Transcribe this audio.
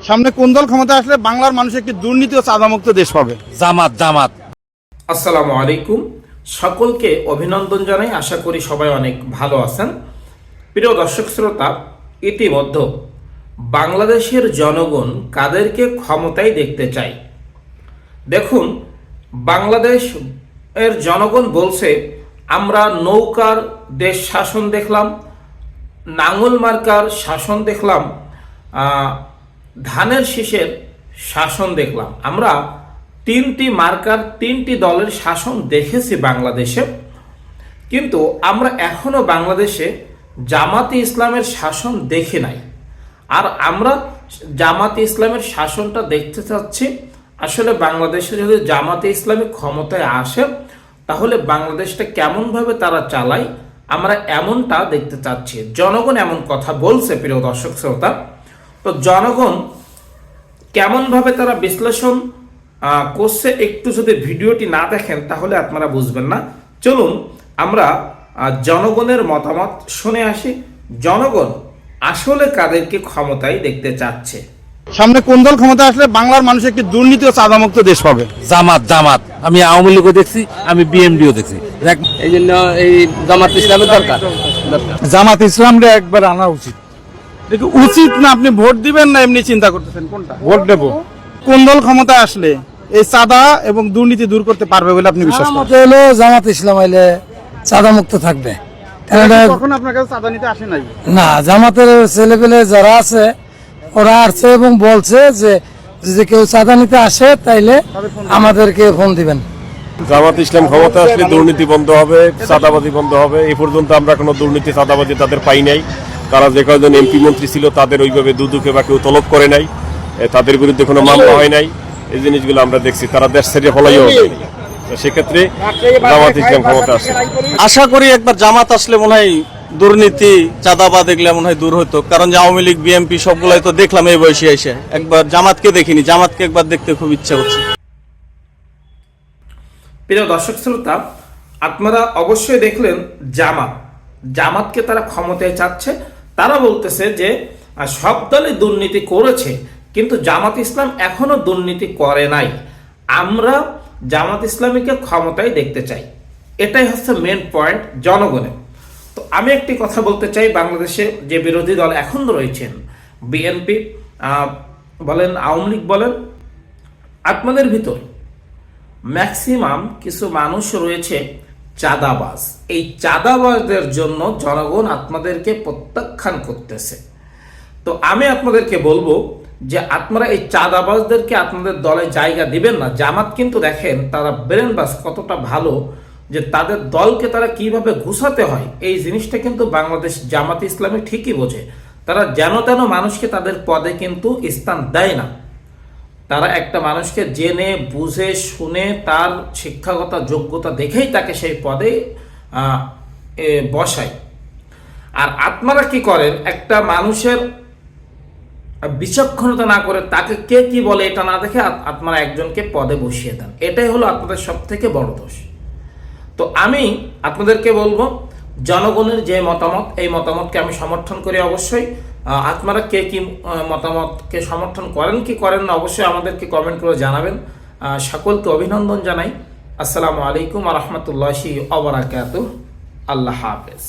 সামনে কোন দল ক্ষমতা আসলে বাংলার মানুষ একটি দুর্নীতি ও চাঁদামুক্ত দেশ পাবে? জামাত। আসসালামু আলাইকুম, সকলকে অভিনন্দন জানাই। আশা করি সবাই অনেক ভালো আছেন। প্রিয় দর্শক শ্রোতা, ইতিমধ্যে বাংলাদেশের জনগণ কাদেরকে ক্ষমতায় দেখতে চায়? দেখুন, বাংলাদেশ এর জনগণ বলছে আমরা নৌকার দেশ শাসন দেখলাম, নাঙ্গল মার্কার শাসন দেখলাম, ধানের শীষের শাসন দেখলাম। আমরা তিনটি মার্কার তিনটি দলের শাসন দেখেছি বাংলাদেশে, কিন্তু আমরা এখনো বাংলাদেশে জামাতে ইসলামের শাসন দেখি নাই। আর আমরা জামাতে ইসলামের শাসনটা দেখতে চাচ্ছি। আসলে বাংলাদেশে যদি জামাতে ইসলামী ক্ষমতায় আসে তাহলে বাংলাদেশটা কেমনভাবে তারা চালায় আমরা এমনটা দেখতে চাচ্ছি। জনগণ এমন কথা বলছে। প্রিয় দর্শক শ্রোতা, তো জনগণ কেমনভাবে তারা বিশ্লেষণ করছে একটু যদি ভিডিওটি না দেখেন তাহলে আপনারা বুঝবেন না। চলুন আমরা জনগণের মতামত শুনে আসি। জনগণ আসলে কাদেরকে ক্ষমতায় দেখতে চাচ্ছে? সামনে কোন দল ক্ষমতা আসলে বাংলার মানুষ একটি দুর্নীতি ও চাঁদামুক্ত দেশ পাবে? জামাত। আমি আওয়ামী লীগও দেখছি, আমি বিএনপিও দেখছি। এই জন্য এই জামাত ইসলামের দরকার। জামাত ইসলামরে একবার আনা উচিত। উচিত না আপনি ভোট দিবেন না এমনি চিন্তা করতেছেন কোনটা? ভোট দেব। কোন দল ক্ষমতা আসলে এই চাঁদা এবং দুর্নীতি দূর করতে পারবে বলে আপনি বিশ্বাস করেন? হলো জামাত ইসলাম আইলে চাঁদা মুক্ত থাকবে। কখন আপনার কাছে চাঁদা নিতে আসে নাই? না, জামাতের ছেলেপেলে যারা আছে ওরা আসছে এবং বলছে যে যদি কেউ চাঁদা নিতে আসে তাইলে আমাদেরকে ফোন দিবেন। জামাত ইসলাম ক্ষমতা আসলে দুর্নীতি বন্ধ হবে, চাঁদাবাজি বন্ধ হবে। এই পর্যন্ত আমরা কোনো দুর্নীতি চাঁদাবাজি তাদের পাই নাই। তারা যে কয়েকজন এমপি মন্ত্রী ছিল তাদের ওইভাবে দুদকে বা কেউ তলব করে নাই, তাদের বিরুদ্ধে কোনো মামলা হয় নাই। এই জিনিসগুলো আমরা দেখছি। তারা দেশ ছেড়ে পলাইও সেক্ষেত্রে জামাত ইসলাম ক্ষমতা আসছে। আশা করি একবার জামাত আসলে মনে হয় দুর্নীতি চাঁদাবাদ এগুলো মনে হয় দূর হতো। কারণ যে আওয়ামী লীগ বিএনপি সবগুলাই তো দেখলাম এই বয়সে এসে, একবার জামাতকে দেখিনি। জামাতকে একবার দেখতে খুব ইচ্ছা হচ্ছে। প্রিয় দর্শক শ্রোতা, আপনারা অবশ্যই দেখলেন জামাতকে তারা ক্ষমতায় চাচ্ছে। তারা বলতেছে যে সব দলই দুর্নীতি করেছে কিন্তু জামাত ইসলাম এখনো দুর্নীতি করে নাই। আমরা জামাত ইসলামীকে ক্ষমতায় দেখতে চাই, এটাই হচ্ছে মেন পয়েন্ট জনগণের। তো আমি একটি কথা বলতে চাই, বাংলাদেশে যে বিরোধী দল এখন রয়েছেন, বিএনপি বলেন, আওয়ামী লীগ বলেন, আপনাদের ভিতর ম্যাক্সিমাম কিছু মানুষ রয়েছে চাঁদাবাজ। এই চাঁদাবাজদের জন্য জনগণ আপনাদেরকে প্রত্যাখ্যান করতেছে। তো আমি আপনাদেরকে বলবো যে আপনারা এই চাঁদাবাজদেরকে আপনাদের দলে জায়গা দিবেন না। জামাত কিন্তু দেখেন তারা ব্রেনবাজ কতটা ভালো, যে তাদের দলকে তারা কিভাবে ঘুষাতে হয় এই জিনিসটা কিন্তু বাংলাদেশ জামাত ইসলামী ঠিকই বোঝে। তারা যেন তেন মানুষকে তাদের পদে কিন্তু স্থান দেয় না। তারা একটা মানুষকে জেনে বুঝে শুনে তার শিক্ষাগত যোগ্যতা দেখেই তাকে সেই পদে বসায়। আর আপনারা কি করেন, একটা মানুষের বিচক্ষণতা না করে তাকে কে কি বলে এটা না দেখে আপনারা একজনকে পদে বসিয়ে দেন। এটাই হলো আপনাদের সব থেকে বড় দোষ। তো আমি আপনাদেরকে বলবো, জনগণের যে মতামত এই মতামতকে আমি সমর্থন করি অবশ্যই। আপনারা কে কি মতামতকে সমর্থন করেন কি করেন না অবশ্যই আমাদেরকে কমেন্ট করে জানাবেন। সকলকে অভিনন্দন জানাই। আসসালামু আলাইকুম ওয়া রাহমাতুল্লাহি ওয়া বারাকাতুহু। আল্লাহ হাফেজ।